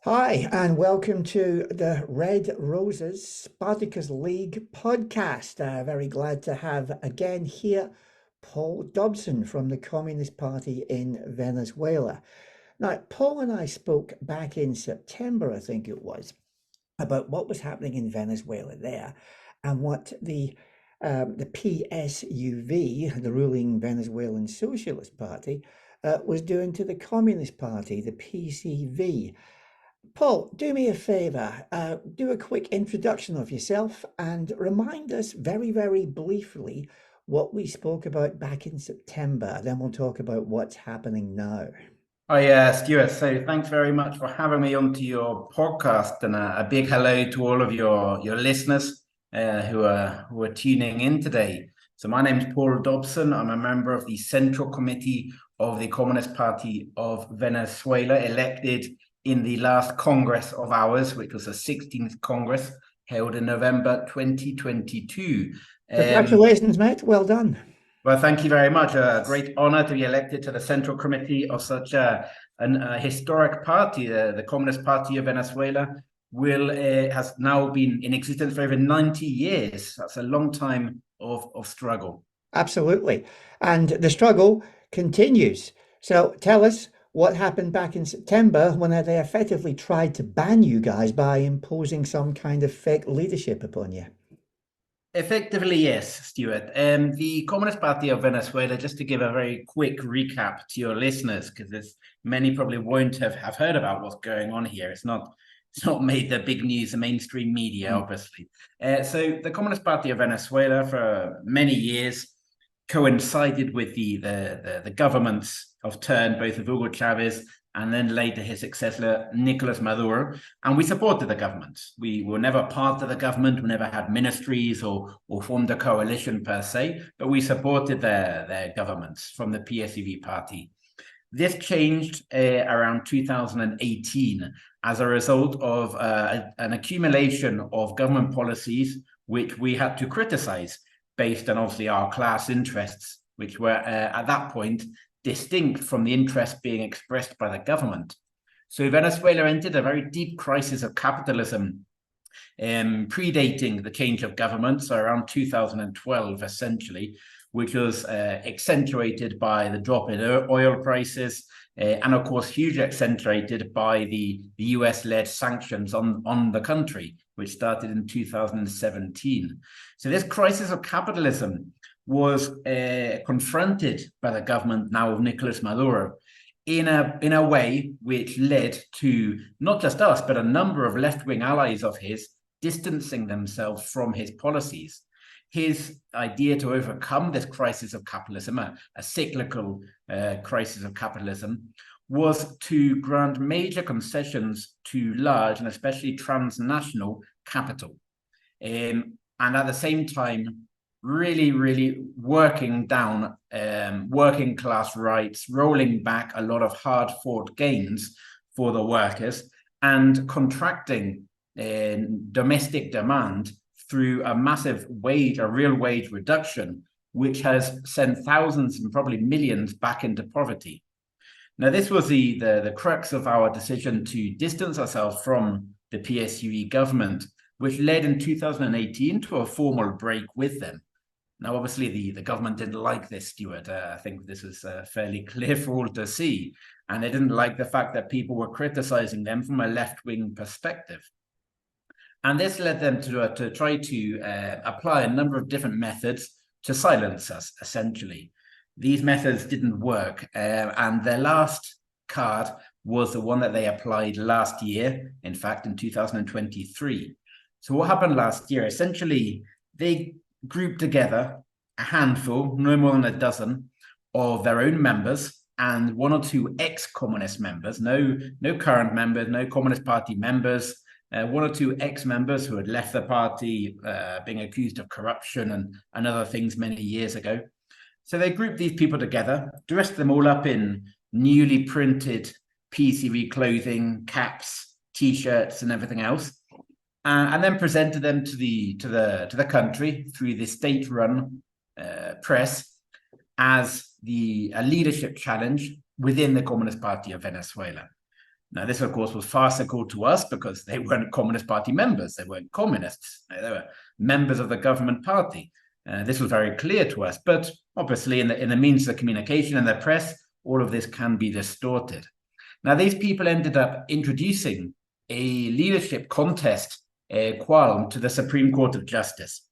Hi, and welcome to the Red Roses Spartacus League podcast. Very glad to have again here Paul Dobson from the Communist Party in Venezuela. Now, Paul and I spoke back in September, I think it was, about what was happening in Venezuela there and what the PSUV, the ruling Venezuelan Socialist Party, was doing to the Communist Party, the PCV. Paul, do me a favor, do a quick introduction of yourself and remind us very, very briefly what we spoke about back in September. Then we'll talk about what's happening now. Hi, Stuart. So thanks very much for having me onto your podcast, and a big hello to all of your listeners who are tuning in today. So my name is Paul Dobson. I'm a member of the Central Committee of the Communist Party of Venezuela, elected in the last Congress of ours, which was the 16th Congress held in November 2022. Congratulations, mate. Well done. Well, thank you very much. A great honor to be elected to the Central Committee of such a historic party. The Communist Party of Venezuela has now been in existence for over 90 years. That's a long time of struggle. Absolutely. And the struggle continues. So tell us what happened back in September when they effectively tried to ban you guys by imposing some kind of fake leadership upon you. Effectively, yes, Stuart. The Communist Party of Venezuela, just to give a very quick recap to your listeners, because many probably won't have heard about what's going on here. It's not made the big news, the mainstream media, obviously. So the Communist Party of Venezuela for many years coincided with the governments of turn, both of Hugo Chavez and then later his successor, Nicolas Maduro. And we supported the government. We were never part of the government. We never had ministries or formed a coalition per se, but we supported their governments from the PSUV party. This changed around 2018 as a result of an accumulation of government policies which we had to criticize based on obviously our class interests, which were at that point distinct from the interest being expressed by the government. So Venezuela entered a very deep crisis of capitalism, predating the change of government, so around 2012, essentially, which was accentuated by the drop in oil prices, and of course, hugely accentuated by the US-led sanctions on the country, which started in 2017. So this crisis of capitalism was confronted by the government now of Nicolas Maduro in a way which led to not just us, but a number of left-wing allies of his distancing themselves from his policies. His idea to overcome this crisis of capitalism, a cyclical crisis of capitalism, was to grant major concessions to large and especially transnational capital. And at the same time, really working down working class rights, rolling back a lot of hard fought gains for the workers, and contracting domestic demand through a massive real wage reduction, which has sent thousands and probably millions back into poverty. Now, this was the crux of our decision to distance ourselves from the PSUV government, which led in 2018 to a formal break with them. Now, obviously, the government didn't like this, Stuart. I think this was fairly clear for all to see. And they didn't like the fact that people were criticizing them from a left-wing perspective. And this led them to try to apply a number of different methods to silence us, essentially. These methods didn't work. And their last card was the one that they applied last year, in fact, in 2023. So what happened last year? Essentially, they grouped together a handful, no more than a dozen, of their own members and one or two ex-communist members, no current members, no Communist Party members, one or two ex-members who had left the party being accused of corruption and other things many years ago. So they grouped these people together, dressed them all up in newly printed PCV clothing, caps, T-shirts, and everything else, and then presented them to the country through the state-run press as a leadership challenge within the Communist Party of Venezuela. Now, this, of course, was farcical to us because they weren't Communist Party members. They weren't communists. They were members of the government party. This was very clear to us. But obviously, in the means of communication and the press, all of this can be distorted. Now, these people ended up introducing a leadership contest qualm to the Supreme Court of Justice.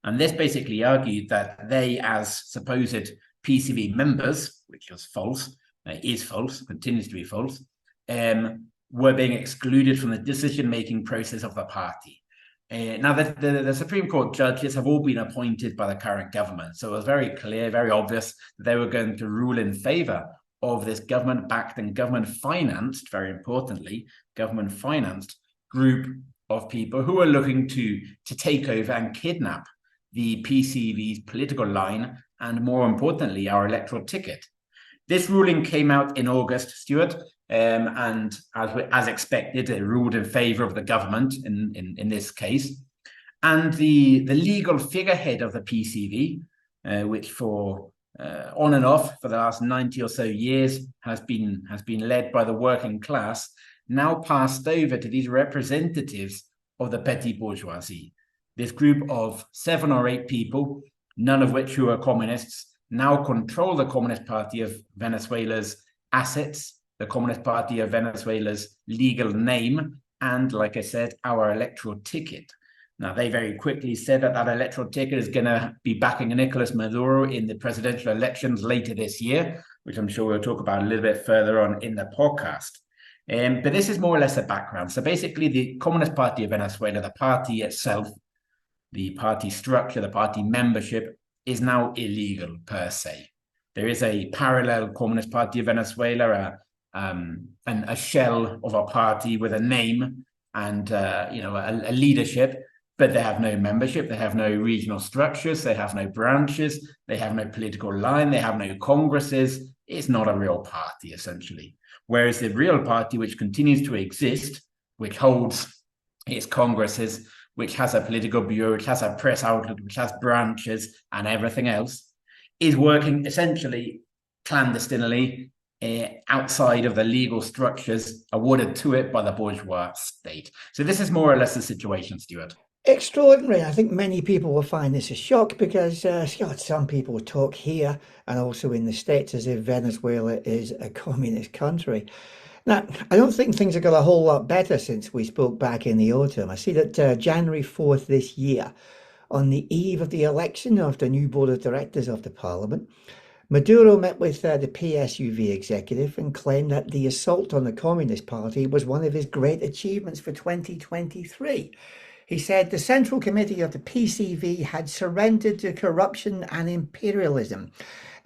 And this basically argued that they, as supposed PCV members, which was false, is false, continues to be false, were being excluded from the decision-making process of the party. Now, the Supreme Court judges have all been appointed by the current government, so it was very clear, very obvious that they were going to rule in favor of this government-backed and government-financed, very importantly, government-financed group of people who are looking to take over and kidnap the PCV's political line and, more importantly, our electoral ticket. This ruling came out in August, Stewart, and as expected, it ruled in favor of the government in this case. And the legal figurehead of the PCV, which for on and off for the last 90 or so years has been led by the working class, now passed over to these representatives of the petty bourgeoisie. This group of 7 or 8 people, none of which who are communists, now control the Communist Party of Venezuela's assets, the Communist Party of Venezuela's legal name, and, like I said, our electoral ticket. Now, they very quickly said that that electoral ticket is going to be backing Nicolas Maduro in the presidential elections later this year, which I'm sure we'll talk about a little bit further on in the podcast. But this is more or less a background. So basically, the Communist Party of Venezuela, the party itself, the party structure, the party membership, is now illegal per se. There is a parallel Communist Party of Venezuela, and a shell of a party with a name and a leadership, but they have no membership, they have no regional structures, they have no branches, they have no political line, they have no congresses. It's not a real party, essentially. Whereas the real party, which continues to exist, which holds its congresses, which has a political bureau, which has a press outlet, which has branches and everything else, is working essentially clandestinely outside of the legal structures awarded to it by the bourgeois state. So this is more or less the situation, Stewart. Extraordinary. I think many people will find this a shock because some people talk here and also in the States as if Venezuela is a communist country. Now, I don't think things have got a whole lot better since we spoke back in the autumn. I see that January 4th this year, on the eve of the election of the new board of directors of the parliament, Maduro met with the PSUV executive and claimed that the assault on the Communist Party was one of his great achievements for 2023. He said the Central Committee of the PCV had surrendered to corruption and imperialism.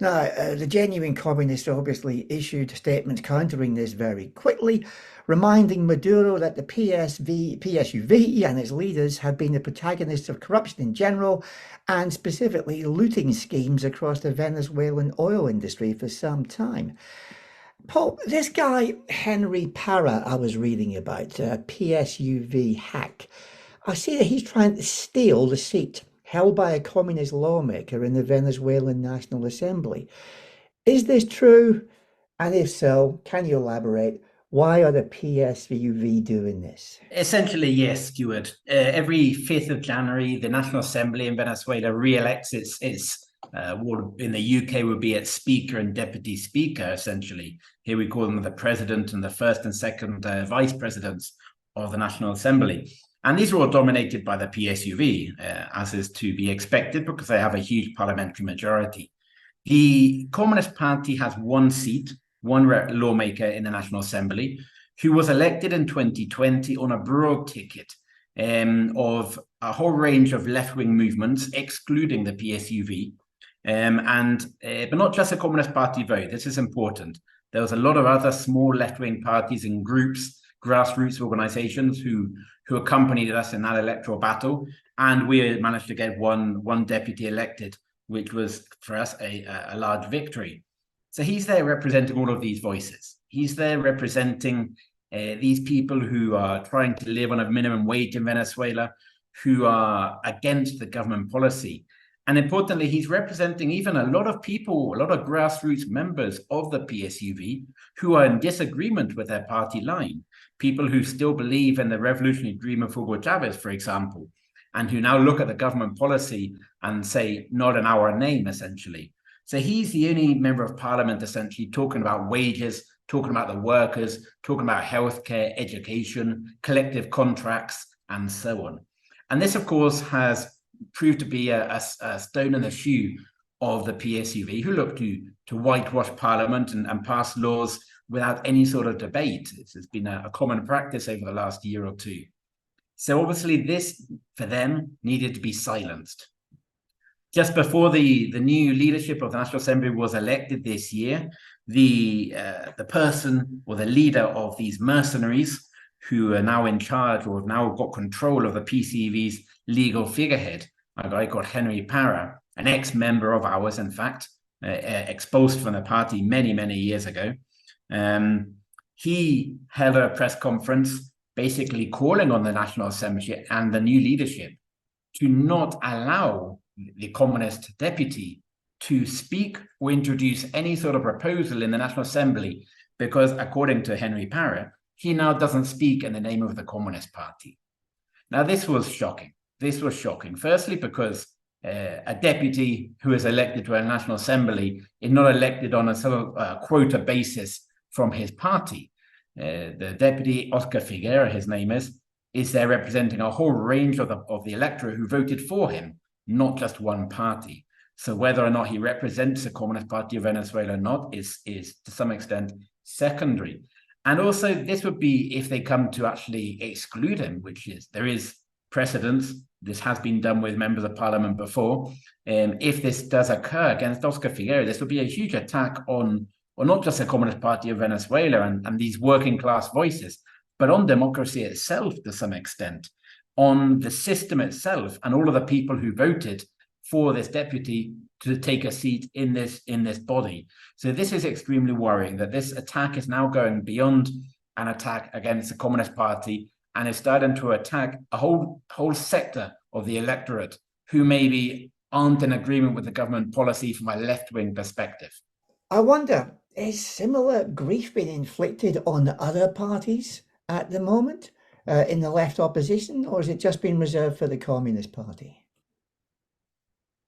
Now, the genuine communists obviously issued statements countering this very quickly, reminding Maduro that the PSUV and its leaders had been the protagonists of corruption in general and specifically looting schemes across the Venezuelan oil industry for some time. Paul, this guy, Henry Parra, I was reading about, PSUV hack, I see that he's trying to steal the seat held by a communist lawmaker in the Venezuelan National Assembly. Is this true? And if so, can you elaborate? Why are the PSUV doing this? Essentially, yes, Stuart. Every 5th of January, the National Assembly in Venezuela re-elects its what in the UK would be its speaker and deputy speaker, essentially. Here we call them the president and the first and second vice presidents of the National Assembly. And these are all dominated by the PSUV, as is to be expected, because they have a huge parliamentary majority. The Communist Party has one seat, one lawmaker in the National Assembly, who was elected in 2020 on a broad ticket of a whole range of left-wing movements, excluding the PSUV, but not just a Communist Party vote. This is important. There was a lot of other small left-wing parties and groups, grassroots organizations who accompanied us in that electoral battle, and we managed to get one deputy elected, which was for us a large victory. So he's there representing all of these voices. He's there representing these people who are trying to live on a minimum wage in Venezuela, who are against the government policy. And importantly, he's representing even a lot of people, a lot of grassroots members of the PSUV who are in disagreement with their party line. People who still believe in the revolutionary dream of Hugo Chavez, for example, and who now look at the government policy and say, not in our name, essentially. So he's the only member of parliament, essentially, talking about wages, talking about the workers, talking about healthcare, education, collective contracts, and so on. And this, of course, has proved to be a stone in the shoe of the PSUV, who look to whitewash parliament and pass laws without any sort of debate. It's been a common practice over the last year or two. So obviously this, for them, needed to be silenced. Just before the new leadership of the National Assembly was elected this year, the person or the leader of these mercenaries who are now in charge or have now got control of the PCV's legal figurehead, a guy called Henry Parra, an ex-member of ours, in fact, expulsed from the party many, many years ago. He held a press conference basically calling on the National Assembly and the new leadership to not allow the communist deputy to speak or introduce any sort of proposal in the National Assembly because, according to Henry Parra, he now doesn't speak in the name of the Communist Party. Now, this was shocking. This was shocking, firstly, because a deputy who is elected to a National Assembly is not elected on a sort of quota basis from his party. The deputy, Oscar Figuera, his name is there representing a whole range of the electorate who voted for him, not just one party. So whether or not he represents the Communist Party of Venezuela or not is to some extent secondary. And also, this would be if they come to actually exclude him, which is, there is precedence. This has been done with members of parliament before. If this does occur against Oscar Figuera, this would be a huge attack on not just the Communist Party of Venezuela and these working class voices, but on democracy itself to some extent, on the system itself and all of the people who voted for this deputy to take a seat in this body. So this is extremely worrying, that this attack is now going beyond an attack against the Communist Party and is starting to attack a whole sector of the electorate who maybe aren't in agreement with the government policy from a left-wing perspective. I wonder, is similar grief being inflicted on other parties at the moment in the left opposition, or has it just been reserved for the Communist Party?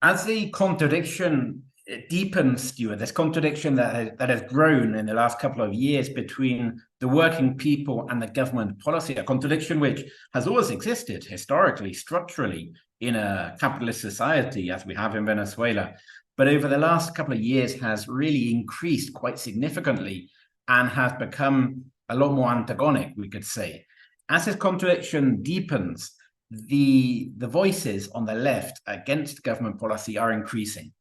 As the contradiction deepens, Stewart, this contradiction that has grown in the last couple of years between the working people and the government policy, a contradiction which has always existed historically, structurally, in a capitalist society as we have in Venezuela, but over the last couple of years has really increased quite significantly and has become a lot more antagonic, we could say. As this contradiction deepens, the voices on the left against government policy are increasing.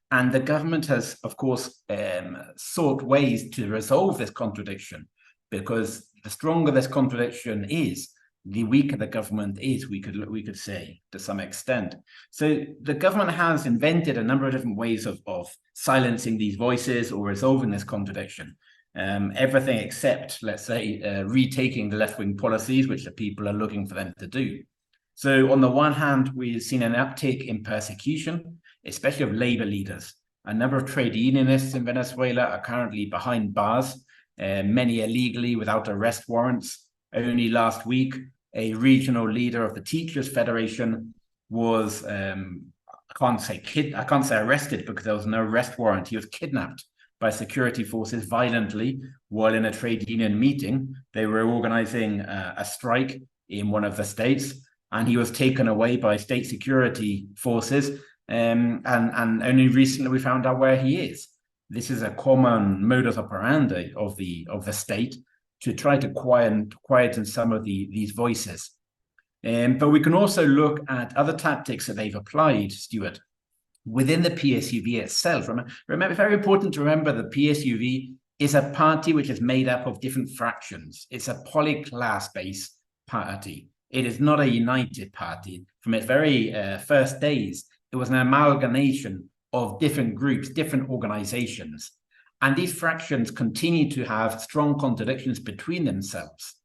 And the government has, of course, sought ways to resolve this contradiction, because the stronger this contradiction is, the weaker the government is, we could say, to some extent. So the government has invented a number of different ways of silencing these voices or resolving this contradiction. Everything except, let's say, retaking the left-wing policies, which the people are looking for them to do. So on the one hand, we've seen an uptick in persecution, especially of labor leaders. A number of trade unionists in Venezuela are currently behind bars, many illegally without arrest warrants. Only last week, a regional leader of the Teachers Federation was, I can't say arrested because there was no arrest warrant. He was kidnapped by security forces violently while in a trade union meeting. They were organizing a strike in one of the states, and he was taken away by state security forces. And only recently we found out where he is. This is a common modus operandi of the state to try to quieten some of these voices. But we can also look at other tactics that they've applied, Stewart, within the PSUV itself. Remember, very important to remember, the PSUV is a party which is made up of different fractions. It's a polyclass-based party. It is not a united party. From its very first days, it was an amalgamation of different groups, different organizations. And these fractions continue to have strong contradictions between themselves.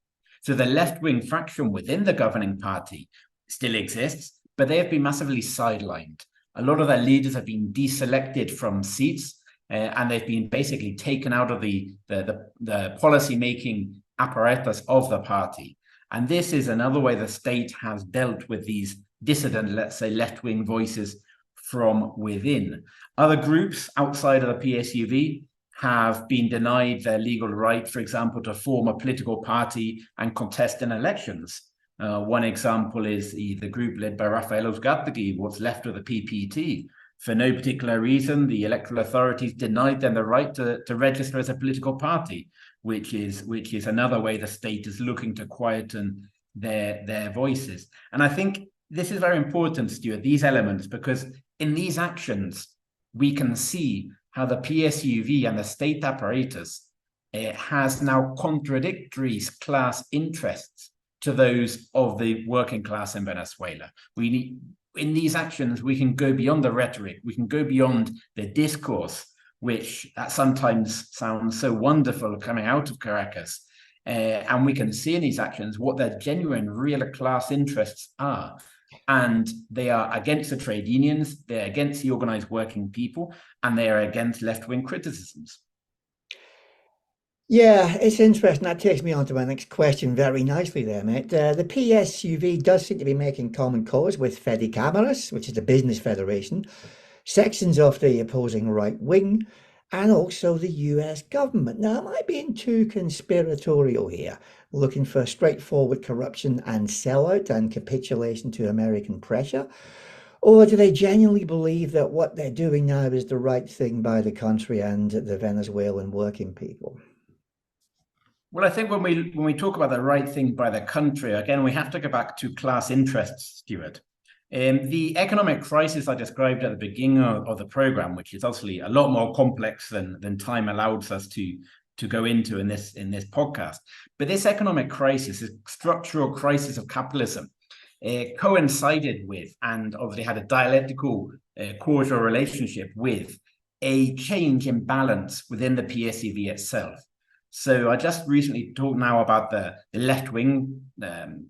So the left-wing fraction within the governing party still exists, but they have been massively sidelined. A lot of their leaders have been deselected from seats, and they've been basically taken out of the policy-making apparatus of the party. And this is another way the state has dealt with these dissident, let's say, left-wing voices from within. Other groups outside of the PSUV have been denied their legal right, for example, to form a political party and contest in elections. One example is the group led by Rafael Uzcategui, what's left of the PPT. For no particular reason, the electoral authorities denied them the right to register as a political party, which is another way the state is looking to quieten their voices. And I think this is very important, Stewart, these elements, because in these actions, we can see how the PSUV and the state apparatus has now contradictory class interests to those of the working class in Venezuela. In these actions, we can go beyond the rhetoric, we can go beyond the discourse, which sometimes sounds so wonderful coming out of Caracas. And we can see in these actions what their genuine, real class interests are. And they are against the trade unions, they're against the organized working people, and they are against left-wing criticisms. Yeah, it's interesting. That takes me on to my next question very nicely there, mate. The PSUV does seem to be making common cause with Cámaras, which is the business federation, sections of the opposing right wing, and also the US government. Now, am I being too conspiratorial here, looking for straightforward corruption and sellout and capitulation to American pressure? Or do they genuinely believe that what they're doing now is the right thing by the country and the Venezuelan working people? Well, I think when we talk about the right thing by the country, again, we have to go back to class interests, Stewart. The economic crisis I described at the beginning of the program, which is obviously a lot more complex than time allows us to go into in this podcast. But this economic crisis, this structural crisis of capitalism, coincided with and obviously had a dialectical causal relationship with a change in balance within the PSUV itself. So I just recently talked now about the left-wing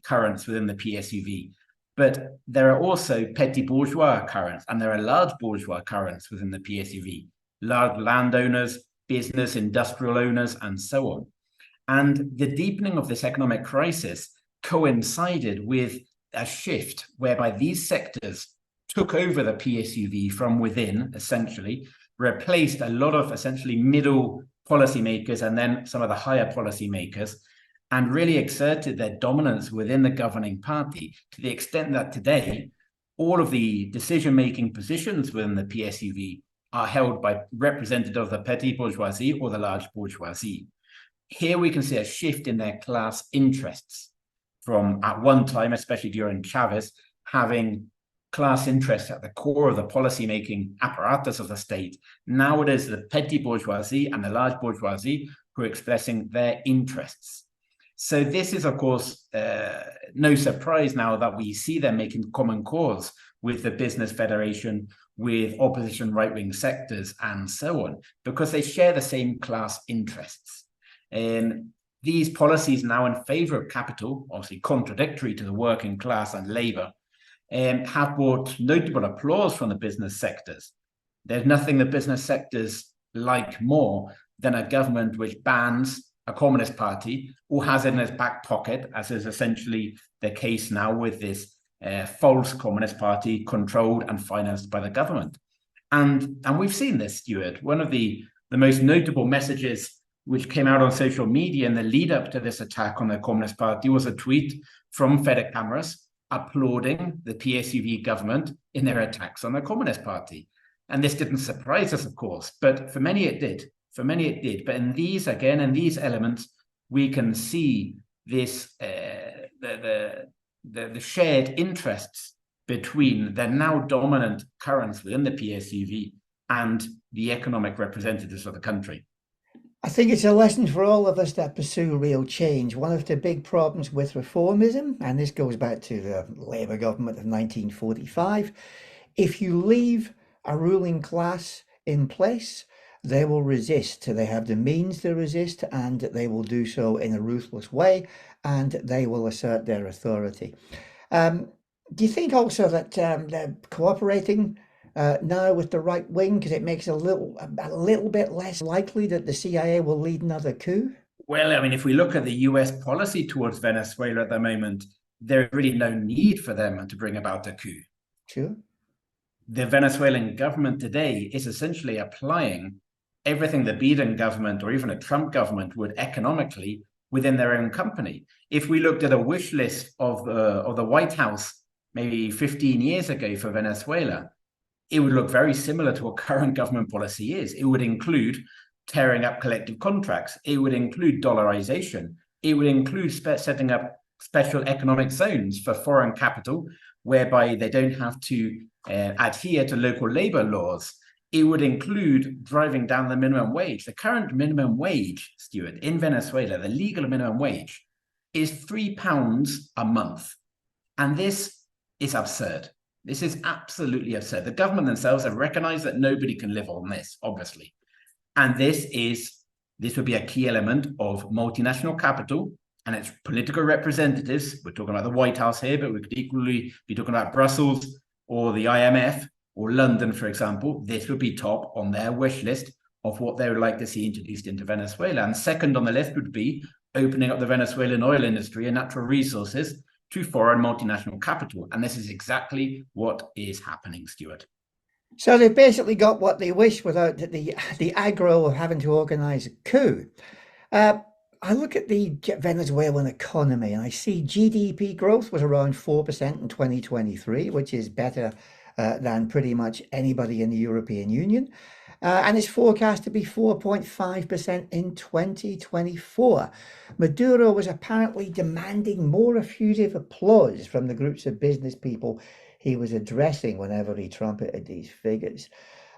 currents within the PSUV, but there are also petty bourgeois currents and there are large bourgeois currents within the PSUV, large landowners, business, industrial owners, and so on. And the deepening of this economic crisis coincided with a shift whereby these sectors took over the PSUV from within, essentially, replaced a lot of essentially middle policymakers and then some of the higher policymakers, and really exerted their dominance within the governing party to the extent that today all of the decision-making positions within the PSUV are held by representatives of the petty bourgeoisie or the large bourgeoisie. Here we can see a shift in their class interests from, at one time, especially during Chavez, having class interests at the core of the policy-making apparatus of the state. Now it is the petty bourgeoisie and the large bourgeoisie who are expressing their interests. So this is, of course, no surprise now that we see them making common cause with the business federation, with opposition right-wing sectors, and so on, because they share the same class interests. These policies now in favor of capital, obviously contradictory to the working class and labor, have brought notable applause from the business sectors. There's nothing the business sectors like more than a government which bans a communist party or has it in its back pocket, as is essentially the case now with this false communist party controlled and financed by the government. And we've seen this, Stewart. One of the most notable messages which came out on social media in the lead up to this attack on the Communist Party was a tweet from Cámaras applauding the PSUV government in their attacks on the Communist Party. And this didn't surprise us, of course, but for many it did. For many it did. But in these, again, in these elements, we can see this, the shared interests between the now dominant currents within the PSUV and the economic representatives of the country. I think it's a lesson for all of us that pursue real change. One of the big problems with reformism, and this goes back to the Labour government of 1945, if you leave a ruling class in place, they will resist. They have the means to resist, and they will do so in a ruthless way, and they will assert their authority. Do you think also that they're cooperating now with the right wing because it makes it a little bit less likely that the CIA will lead another coup? Well, I mean, if we look at the US policy towards Venezuela at the moment, there's really no need for them to bring about a coup. Sure. The Venezuelan government today is essentially applying everything the Biden government or even a Trump government would economically within their own company. If we looked at a wish list of the White House maybe 15 years ago for Venezuela, it would look very similar to what current government policy is. It would include tearing up collective contracts. It would include dollarization. It would include setting up special economic zones for foreign capital, whereby they don't have to adhere to local labor laws. It would include driving down the minimum wage. The current minimum wage, Stewart, in Venezuela, the legal minimum wage, is £3 a month. And this is absurd. This is absolutely absurd. The government themselves have recognized that nobody can live on this, obviously. And this would be a key element of multinational capital and its political representatives. We're talking about the White House here, but we could equally be talking about Brussels or the IMF or London, for example. This would be top on their wish list of what they would like to see introduced into Venezuela. And second on the list would be opening up the Venezuelan oil industry and natural resources to foreign multinational capital. And this is exactly what is happening, Stewart. So they've basically got what they wish without the aggro of having to organize a coup. I look at the Venezuelan economy and I see GDP growth was around 4% in 2023, which is better than pretty much anybody in the European Union. And it's forecast to be 4.5% in 2024. Maduro was apparently demanding more effusive applause from the groups of business people he was addressing whenever he trumpeted these figures.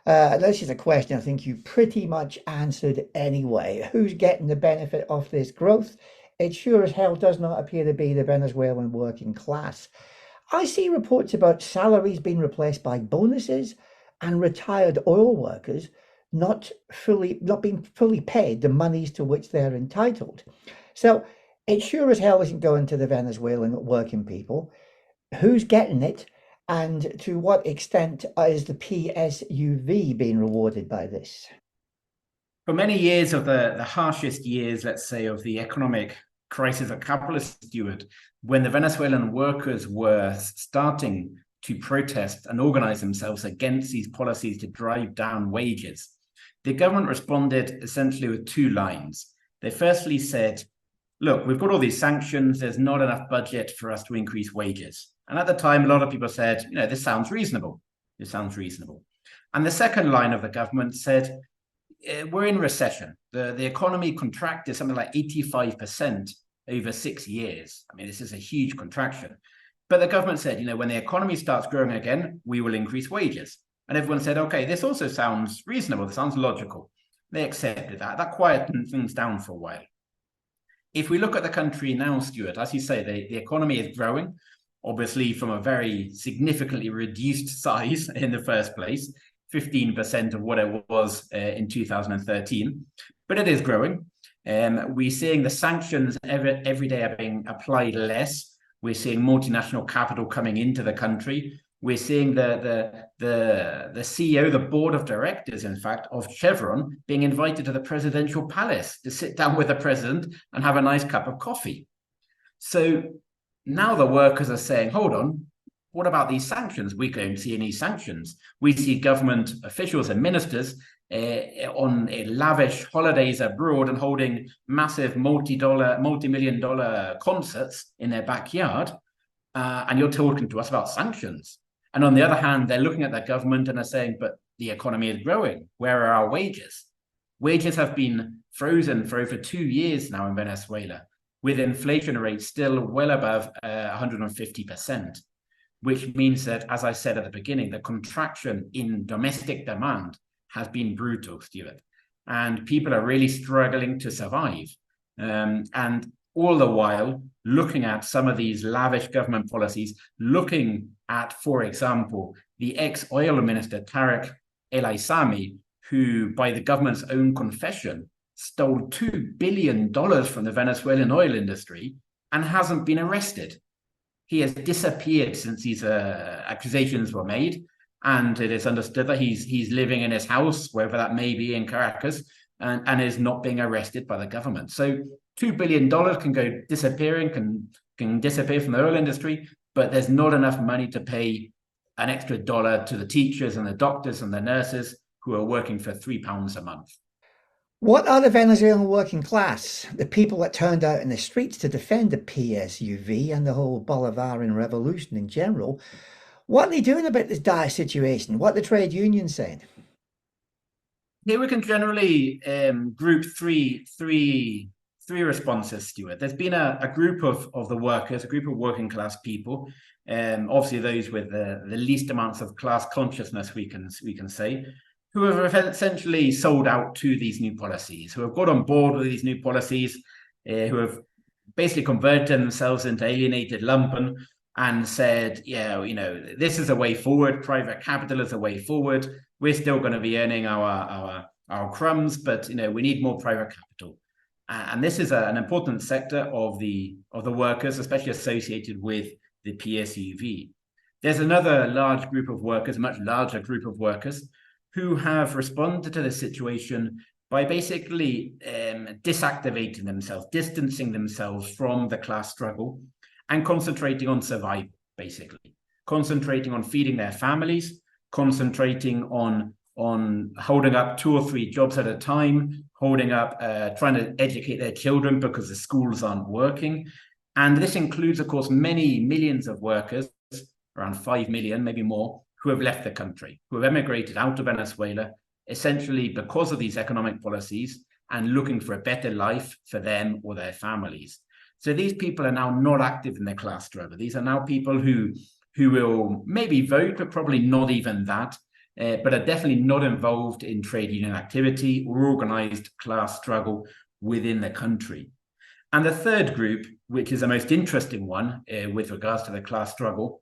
This is a question I think you pretty much answered anyway. Who's getting the benefit of this growth? It sure as hell does not appear to be the Venezuelan working class. I see reports about salaries being replaced by bonuses and retired oil workers not being fully paid the monies to which they're entitled. So it sure as hell isn't going to the Venezuelan working people. Who's getting it? And to what extent is the PSUV being rewarded by this? For many years of the harshest years, let's say, of the economic crisis of capitalist, Stewart, when the Venezuelan workers were starting to protest and organize themselves against these policies to drive down wages, the government responded essentially with two lines. They firstly said, look, we've got all these sanctions, there's not enough budget for us to increase wages. And at the time, a lot of people said, this sounds reasonable. This sounds reasonable. And the second line of the government said, we're in recession. The economy contracted something like 85% over 6 years. I mean, this is a huge contraction. But the government said, when the economy starts growing again, we will increase wages. And everyone said, okay, this also sounds reasonable. This sounds logical. They accepted that. That quietened things down for a while. If we look at the country now, Stewart, as you say, the economy is growing, obviously from a very significantly reduced size in the first place, 15% of what it was in 2013, but it is growing. We're seeing the sanctions every day are being applied less. We're seeing multinational capital coming into the country. We're seeing the CEO, the board of directors, in fact, of Chevron being invited to the presidential palace to sit down with the president and have a nice cup of coffee. So now the workers are saying, hold on, what about these sanctions? We don't see any sanctions. We see government officials and ministers on lavish holidays abroad and holding massive multi-million-dollar concerts in their backyard. And you're talking to us about sanctions. And on the other hand, they're looking at their government and are saying, but the economy is growing. Where are our wages? Wages have been frozen for over 2 years now in Venezuela, with inflation rates still well above 150%, which means that, as I said at the beginning, the contraction in domestic demand has been brutal, Stewart. And people are really struggling to survive. And all the while looking at some of these lavish government policies, looking at, for example, the ex-oil minister, Tariq El-Aissami, who, by the government's own confession, stole $2 billion from the Venezuelan oil industry and hasn't been arrested. He has disappeared since these accusations were made. and it is understood that he's living in his house, wherever that may be in Caracas, and is not being arrested by the government. So $2 billion can go disappearing, can disappear from the oil industry, but there's not enough money to pay an extra dollar to the teachers and the doctors and the nurses who are working for £3 a month. What are the Venezuelan working class, the people that turned out in the streets to defend the PSUV and the whole Bolivarian revolution in general, what are they doing about this dire situation? What are the trade unions saying? Here we can generally group three responses, Stuart. There's been a group of the workers, a group of working class people, obviously those with the least amounts of class consciousness, we can say, who have essentially sold out to these new policies, who have got on board with these new policies, who have basically converted themselves into alienated lumpen and said, yeah, you know, this is a way forward. Private capital is a way forward. We're still going to be earning our crumbs, but you know, we need more private capital. And this is an important sector of the workers, especially associated with the PSUV. There's another large group of workers, much larger group of workers, who have responded to the situation by basically disactivating themselves, distancing themselves from the class struggle and concentrating on survival, basically. Concentrating on feeding their families, concentrating on holding up 2 or 3 jobs at a time, holding up, trying to educate their children because the schools aren't working. And this includes, of course, many millions of workers, around 5 million, maybe more, who have left the country, who have emigrated out of Venezuela, essentially because of these economic policies and looking for a better life for them or their families. So these people are now not active in the class struggle. These are now people who will maybe vote, but probably not even that, but are definitely not involved in trade union activity or organized class struggle within the country. And the third group, which is the most interesting one with regards to the class struggle,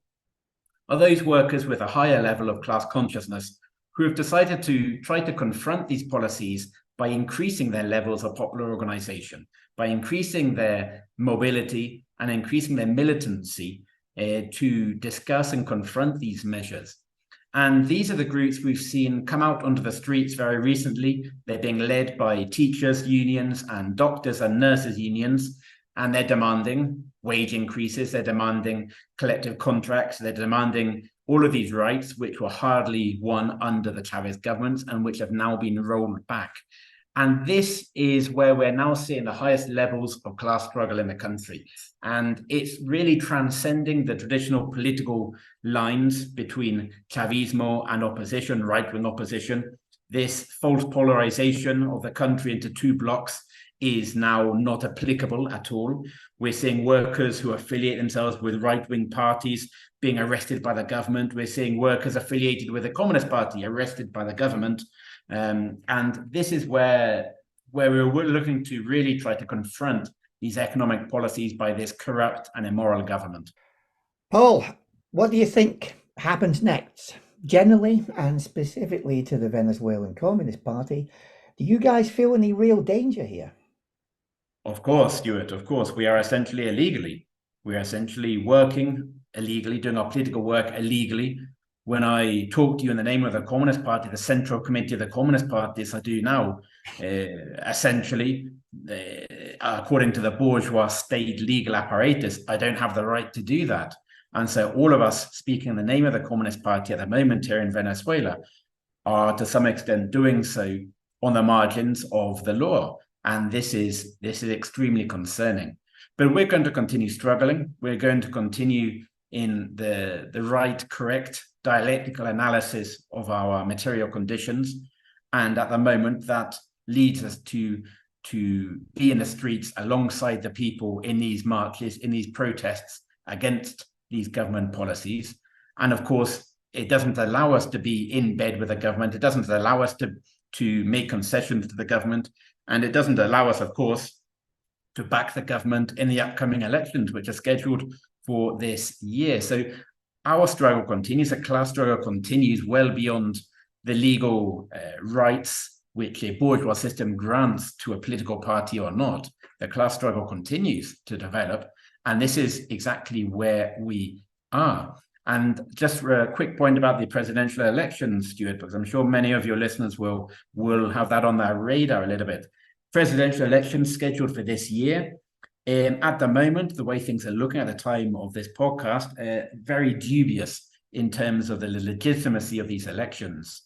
are those workers with a higher level of class consciousness who have decided to try to confront these policies by increasing their levels of popular organization, by increasing their mobility and increasing their militancy to discuss and confront these measures. And these are the groups we've seen come out onto the streets very recently. They're being led by teachers' unions and doctors' and nurses' unions, and they're demanding wage increases, they're demanding collective contracts, they're demanding all of these rights, which were hardly won under the Chavez government and which have now been rolled back. And this is where we're now seeing the highest levels of class struggle in the country. And it's really transcending the traditional political lines between Chavismo and opposition, right-wing opposition. This false polarization of the country into 2 blocks is now not applicable at all. We're seeing workers who affiliate themselves with right-wing parties being arrested by the government. We're seeing workers affiliated with the Communist Party arrested by the government. And this is where we're looking to really try to confront these economic policies by this corrupt and immoral government. Paul, what do you think happens next? Generally, and specifically to the Venezuelan Communist Party, do you guys feel any real danger here? Of course, Stuart, of course. We are essentially illegally. We are essentially working illegally, doing our political work illegally. When I talk to you in the name of the Communist Party, the Central Committee of the Communist Party, as I do now, essentially, according to the bourgeois state legal apparatus, I don't have the right to do that. And so all of us speaking in the name of the Communist Party at the moment here in Venezuela are to some extent doing so on the margins of the law. And this is extremely concerning. But we're going to continue struggling. We're going to continue in the right, correct dialectical analysis of our material conditions. And at the moment, that leads us to be in the streets alongside the people in these marches, in these protests against these government policies. And of course, it doesn't allow us to be in bed with the government. It doesn't allow us to make concessions to the government. And it doesn't allow us, of course, to back the government in the upcoming elections, which are scheduled for this year. So our struggle continues, the class struggle continues well beyond the legal rights which a bourgeois system grants to a political party or not. The class struggle continues to develop, and this is exactly where we are. And just a quick point about the presidential elections, Stuart, because I'm sure many of your listeners will have that on their radar a little bit. Presidential elections scheduled for this year. At the moment, the way things are looking at the time of this podcast, very dubious in terms of the legitimacy of these elections.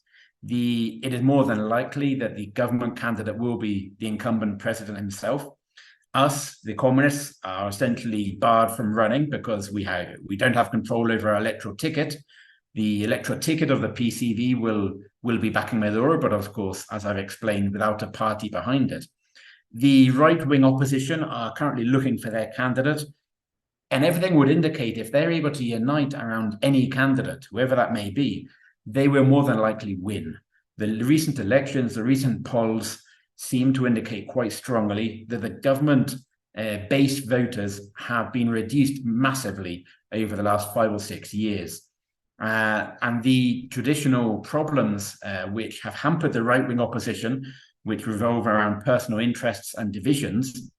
It is more than likely that the government candidate will be the incumbent president himself. Us, the communists, are essentially barred from running because we don't have control over our electoral ticket. The electoral ticket of the PSUV will be backing Maduro, but of course, as I've explained, without a party behind it. The right-wing opposition are currently looking for their candidate, and everything would indicate if they're able to unite around any candidate, whoever that may be, they will more than likely win. The recent elections, the recent polls seem to indicate quite strongly that the government-based voters have been reduced massively over the last 5 or 6 years. And the traditional problems which have hampered the right-wing opposition, which revolve around personal interests and divisions,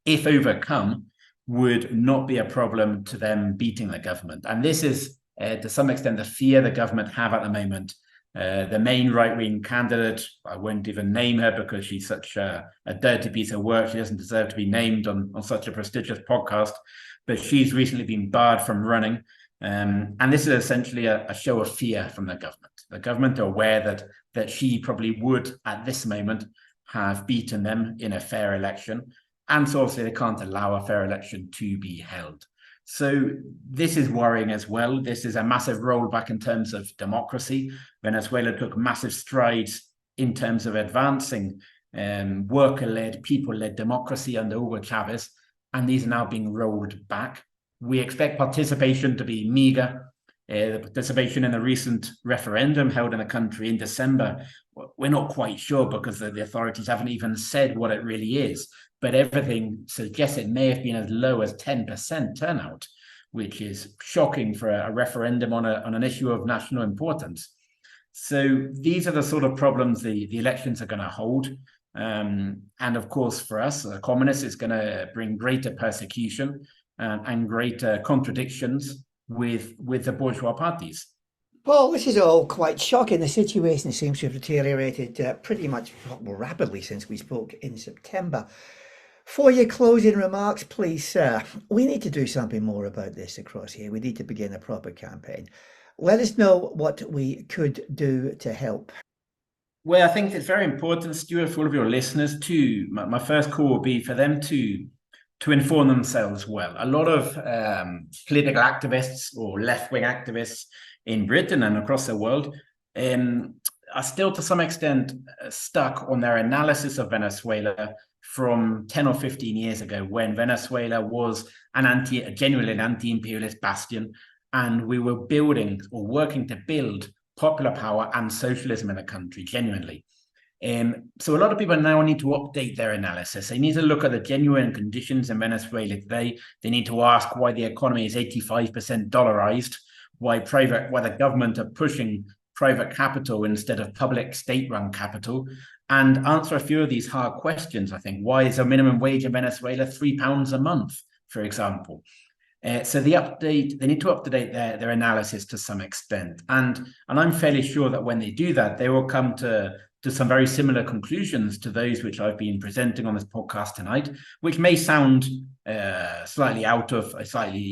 if overcome, would not be a problem to them beating the government. And this is, to some extent, the fear the government have at the moment. The main right-wing candidate, I won't even name her because she's such a dirty piece of work. She doesn't deserve to be named on such a prestigious podcast, but she's recently been barred from running. And this is essentially a show of fear from the government. The government are aware that she probably would, at this moment, have beaten them in a fair election. And so obviously they can't allow a fair election to be held. So this is worrying as well. This is a massive rollback in terms of democracy. Venezuela took massive strides in terms of advancing worker-led, people-led democracy under Hugo Chavez, and these are now being rolled back. We expect participation to be meager. The participation in the recent referendum held in the country in December, we're not quite sure because the authorities haven't even said what it really is. But everything suggests it may have been as low as 10% turnout, which is shocking for a referendum on an issue of national importance. So these are the sort of problems the elections are going to hold. And of course, for us, the communists, it's going to bring greater persecution and greater contradictions with the bourgeois parties. Paul, this is all quite shocking. The situation seems to have deteriorated pretty much rapidly since we spoke in September. For your closing remarks, please, sir, we need to do something more about this across here. We need to begin a proper campaign. Let us know what we could do to help. Well, I think it's very important, Stuart, for all of your listeners to, my first call will be for them to inform themselves well. A lot of political activists or left-wing activists in Britain and across the world are still to some extent stuck on their analysis of Venezuela from 10 or 15 years ago, when Venezuela was a genuinely anti-imperialist bastion, and we were building or working to build popular power and socialism in the country, genuinely. So a lot of people now need to update their analysis. They need to look at the genuine conditions in Venezuela today. They need to ask why the economy is 85% dollarized, why the government are pushing private capital instead of public state-run capital, and answer a few of these hard questions, I think. Why is a minimum wage in Venezuela £3 a month, for example? So they need to update their analysis to some extent. And I'm fairly sure that when they do that, they will come to some very similar conclusions to those which I've been presenting on this podcast tonight, which may sound slightly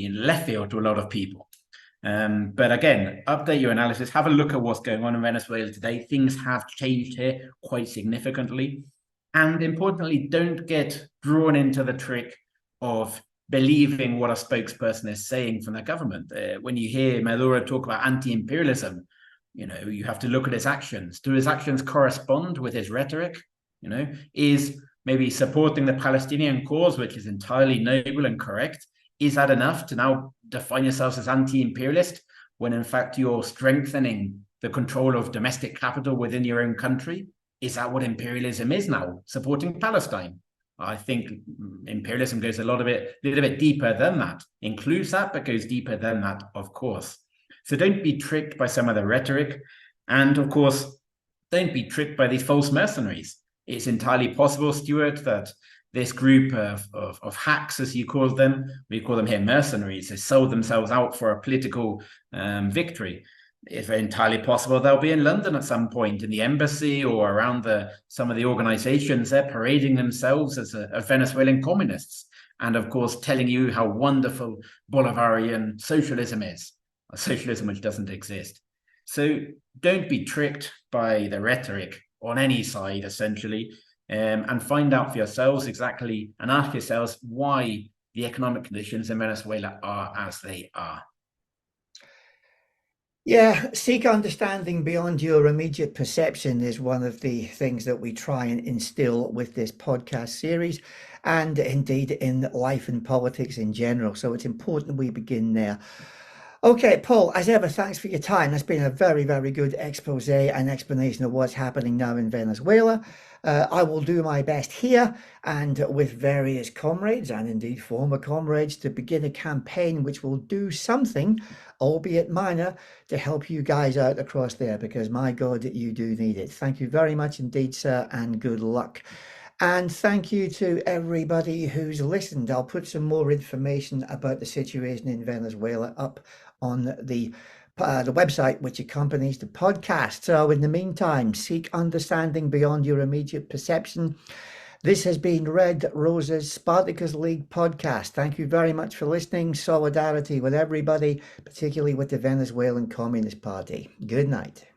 in left field to a lot of people. But again, update your analysis, have a look at what's going on in Venezuela today. Things have changed here quite significantly. And importantly, don't get drawn into the trick of believing what a spokesperson is saying from the government. When you hear Maduro talk about anti-imperialism, you have to look at his actions. Do his actions correspond with his rhetoric? Is maybe supporting the Palestinian cause, which is entirely noble and correct, is that enough to now define yourselves as anti-imperialist when in fact you're strengthening the control of domestic capital within your own country? Is that what imperialism is now? Supporting Palestine? I think imperialism goes a little bit deeper than that. Includes that, but goes deeper than that, of course. So don't be tricked by some of the rhetoric. And of course, don't be tricked by these false mercenaries. It's entirely possible, Stuart, that this group of hacks, as you call them, we call them here mercenaries, they sold themselves out for a political victory. It's entirely possible they'll be in London at some point in the embassy or around some of the organizations. They're parading themselves as Venezuelan communists, and of course telling you how wonderful Bolivarian socialism is, a socialism which doesn't exist. So don't be tricked by the rhetoric on any side, essentially, and find out for yourselves exactly, and ask yourselves why the economic conditions in Venezuela are as they are. Yeah, seek understanding beyond your immediate perception is one of the things that we try and instill with this podcast series, and indeed in life and politics in general. So it's important we begin there. Okay, Paul, as ever, thanks for your time. That's been a very, very good expose and explanation of what's happening now in Venezuela. I will do my best here and with various comrades and indeed former comrades to begin a campaign which will do something, albeit minor, to help you guys out across there, because my God, you do need it. Thank you very much indeed, sir, and good luck. And thank you to everybody who's listened. I'll put some more information about the situation in Venezuela up on the website which accompanies the podcast. So in the meantime, seek understanding beyond your immediate perception. This has been Red Rosa's Spartacus League podcast. Thank you very much for listening. Solidarity with everybody, particularly with the Venezuelan Communist Party. Good night.